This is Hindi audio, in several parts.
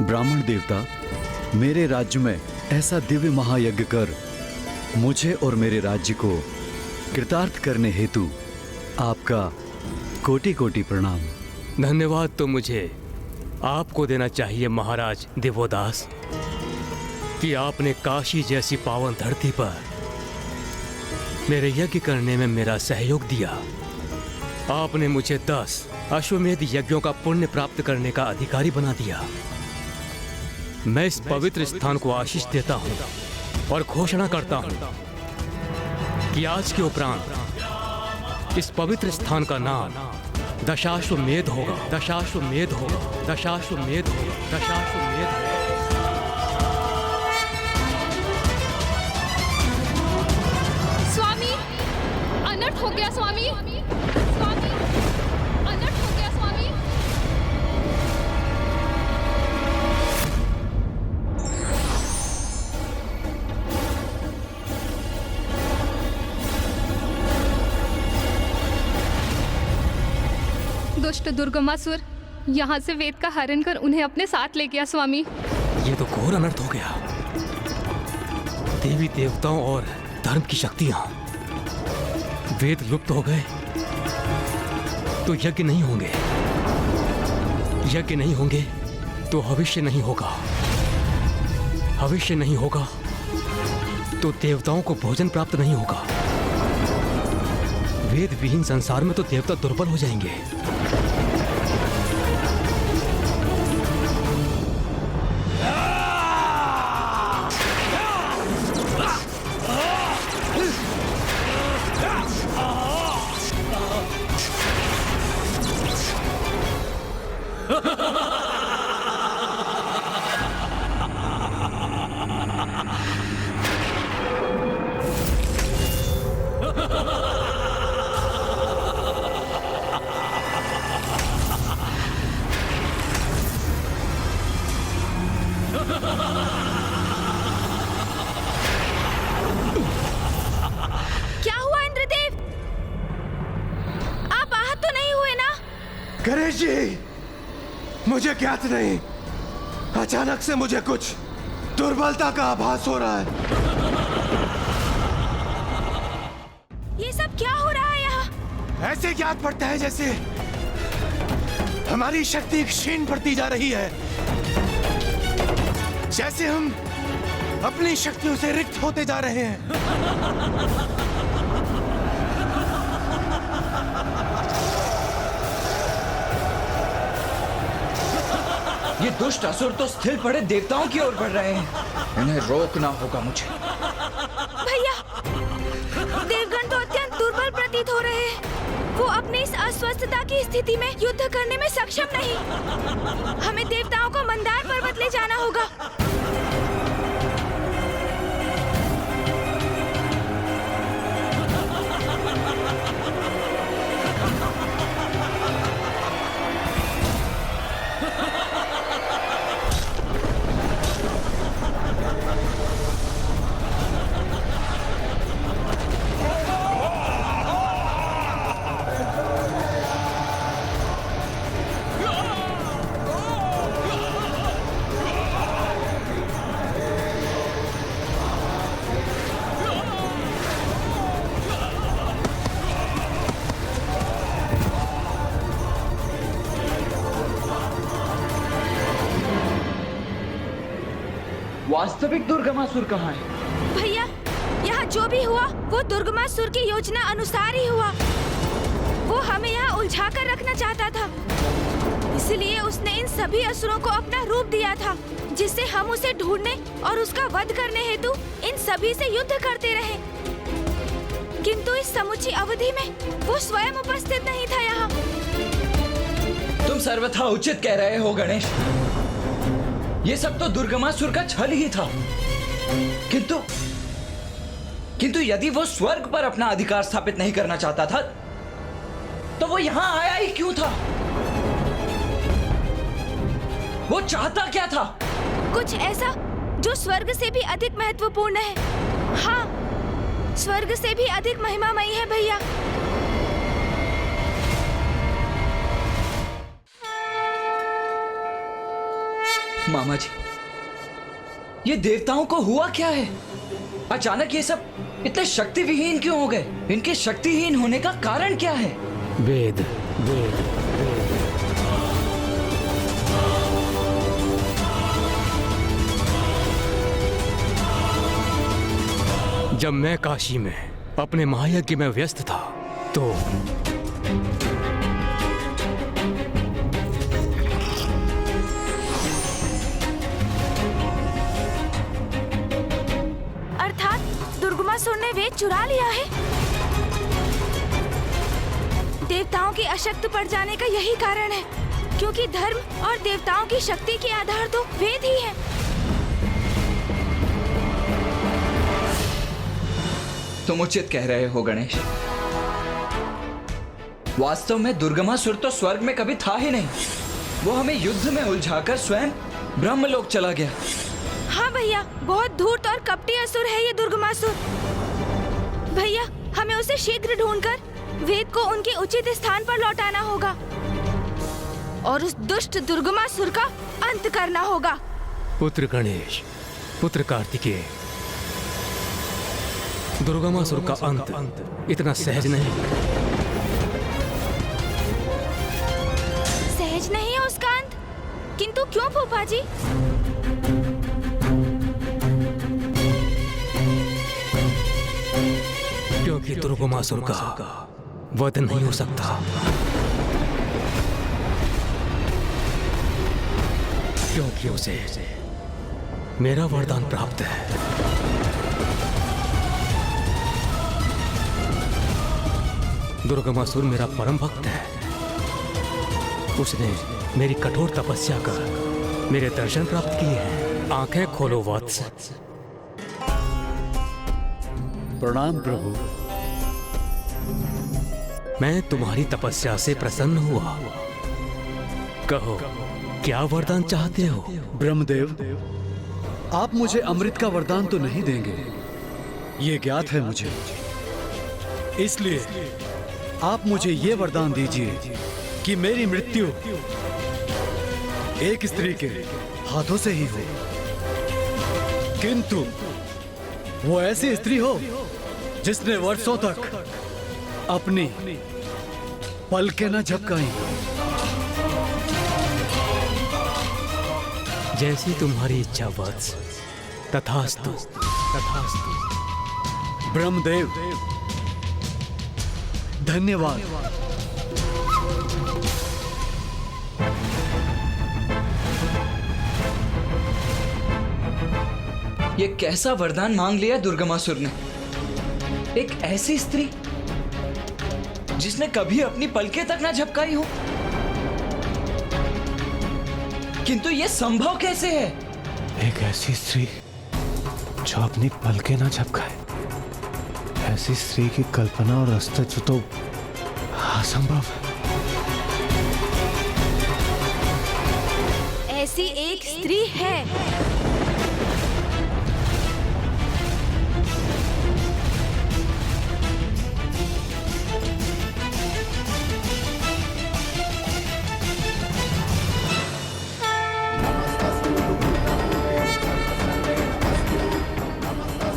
ब्राह्मण देवता, मेरे राज्य में ऐसा दिव्य महायज्ञ कर मुझे और मेरे राज्य को कृतार्थ करने हेतु आपका कोटि कोटि प्रणाम। धन्यवाद तो मुझे आपको देना चाहिए महाराज देवोदास कि आपने काशी जैसी पावन धरती पर मेरे यज्ञ करने में मेरा सहयोग दिया। आपने मुझे 10 अश्वमेध यज्ञों का पुण्य प्राप्त करने का अधिकारी बना दिया। मैं इस पवित्र स्थान को आशीष देता हूँ और घोषणा करता हूँ कि आज के उपरांत इस पवित्र स्थान का नाम दशाश्वमेध होगा, दशाश्वमेध होगा, दशाश्वमेध होगा, दशाश्वमेध होगा। स्वामी, अनर्थ हो गया स्वामी। स्वामी, अनर्थ हो गया स्वामी। दुष्ट दुर्गमासुर यहाँ से वेद का हरण कर उन्हें अपने साथ ले गया स्वामी। ये तो घोर अनर्थ हो गया। देवी देवताओं और धर्म की शक्तियां, वेद लुप्त हो गए तो यज्ञ नहीं होंगे, यज्ञ नहीं होंगे तो भविष्य नहीं होगा, भविष्य नहीं होगा तो देवताओं को भोजन प्राप्त नहीं होगा। वेद विहीन संसार में तो देवता दुर्बल हो जाएंगे। क्या हुआ इंद्रदेव? आप आहत तो नहीं हुए ना? गणेश जी, मुझे ज्ञात नहीं, अचानक से मुझे कुछ दुर्बलता का आभास हो रहा है। ये सब क्या हो रहा है यहाँ? ऐसे ज्ञात पड़ता है जैसे हमारी शक्ति क्षीण पड़ती जा रही है, जैसे हम अपनी शक्तियों से रिक्त होते जा रहे हैं। ये दुष्ट असुर तो स्थिर पड़े देवताओं की ओर बढ़ रहे हैं। इन्हें रोकना होगा मुझे। भैया, देवगण तो अत्यंत दुर्बल प्रतीत हो रहे हैं। वो अपनी इस अस्वस्थता की स्थिति में युद्ध करने में सक्षम नहीं। हमें देवताओं को मंदार पर्वत ले जाना होगा। वास्तविक दुर्गमासुर कहाँ है? भैया, यहाँ जो भी हुआ वो दुर्गमासुर की योजना अनुसार ही हुआ। वो हमें यहाँ उलझा कर रखना चाहता था, इसलिए उसने इन सभी असुरों को अपना रूप दिया था, जिससे हम उसे ढूंढने और उसका वध करने हेतु इन सभी से युद्ध करते रहे। किंतु इस समुची अवधि में वो स्वयं उपस्थित नहीं था यहाँ। तुम सर्वथा उचित कह रहे हो गणेश। ये सब तो दुर्गमासुर का छल ही था। किंतु यदि वो स्वर्ग पर अपना अधिकार स्थापित नहीं करना चाहता था तो वो यहाँ आया ही क्यों था? वो चाहता क्या था? कुछ ऐसा जो स्वर्ग से भी अधिक महत्वपूर्ण है। हाँ, स्वर्ग से भी अधिक महिमामयी है भैया। मामा जी, ये देवताओं को हुआ क्या है? अचानक ये सब इतने शक्तिविहीन क्यों हो गए? इनके शक्तिहीन होने का कारण क्या है? वेद वेद जब मैं काशी में अपने महायज्ञ में व्यस्त था तो अर्थात दुर्गमासुर ने वेद चुरा लिया है। देवताओं की अशक्त पड़ जाने का यही कारण है, क्योंकि धर्म और देवताओं की शक्ति के आधार तो वेद ही है। तुम उचित कह रहे हो गणेश। वास्तव में दुर्गमासुर तो स्वर्ग में कभी था ही नहीं। वो हमें युद्ध में उलझाकर स्वयं ब्रह्मलोक चला गया। हाँ भैया, बहुत धूर्त और कपटी असुर है ये दुर्गमासुर। भैया, हमें उसे शीघ्र ढूंढकर वेद को उनके उचित स्थान पर लौटाना होगा और उस दुष्ट दुर्गमासुर का अंत करना होगा। पुत्र गणेश, पुत्र कार्तिकेय, दुर्गमासुर का अंत इतना सहज नहीं। सहज नहीं है उसका अंत? किंतु क्यों फूफा जी? क्योंकि दुर्गमासुर का वध नहीं हो सकता, क्योंकि उसे मेरा वरदान प्राप्त है। दुर्गमासुर मेरा परम भक्त है। उसने मेरी कठोर तपस्या कर मेरे दर्शन प्राप्त किए हैं। आंखें खोलो वत्स। प्रणाम प्रभु। मैं तुम्हारी तपस्या से प्रसन्न हुआ। कहो, क्या वरदान चाहते हो? ब्रह्मदेव, आप मुझे अमृत का वरदान तो नहीं देंगे, ये ज्ञात है मुझे। इसलिए आप मुझे ये वरदान दीजिए कि मेरी मृत्यु एक स्त्री के हाथों से ही हो, किंतु वो ऐसी स्त्री हो जिसने वर्षों तक अपनी पलकें न झपकाई। जैसी तुम्हारी इच्छा वत्स। तथास्तु, तथास्तु। ब्रह्मदेव, धन्यवाद। ये कैसा वरदान मांग लिया दुर्गमासुर ने? एक ऐसी स्त्री जिसने कभी अपनी पलकें तक ना झपकाई हो। किंतु ये संभव कैसे है? एक ऐसी स्त्री जो अपनी पलकें ना झपकाए, ऐसी स्त्री की कल्पना और अस्तित्व तो असंभव है। ऐसी एक स्त्री है।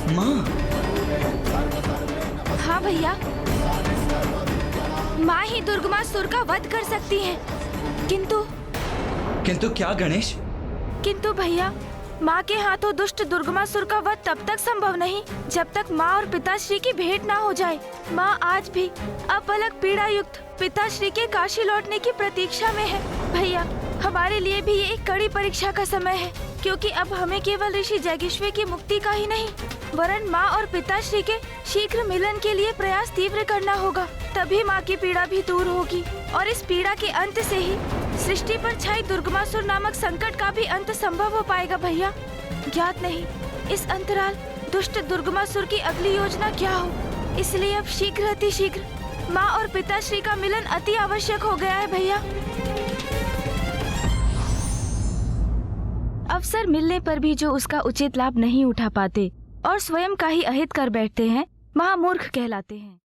माँ। हाँ भैया, माँ ही दुर्गमासुर का वध कर सकती है। किंतु क्या गणेश? किंतु भैया, माँ के हाथों दुष्ट दुर्गमासुर का वध तब तक संभव नहीं जब तक माँ और पिताश्री की भेंट ना हो जाए। माँ आज भी अपलक पीड़ा युक्त पिताश्री के काशी लौटने की प्रतीक्षा में है। भैया, हमारे लिए भी ये एक कड़ी परीक्षा का समय है, क्योंकि अब हमें केवल ऋषि जैगिश्वे की मुक्ति का ही नहीं, वरन माँ और पिताश्री के शीघ्र मिलन के लिए प्रयास तीव्र करना होगा। तभी माँ की पीड़ा भी दूर होगी और इस पीड़ा के अंत से ही सृष्टि पर छाई दुर्गमासुर नामक संकट का भी अंत संभव हो पाएगा। भैया, ज्ञात नहीं इस अंतराल दुष्ट दुर्गमासुर की अगली योजना क्या हो, इसलिए अब शीघ्र अति शीघ्र माँ और पिताश्री का मिलन अति आवश्यक हो गया है। भैया, अवसर मिलने पर भी जो उसका उचित लाभ नहीं उठा पाते और स्वयं का ही अहित कर बैठते हैं, महामूर्ख कहलाते हैं।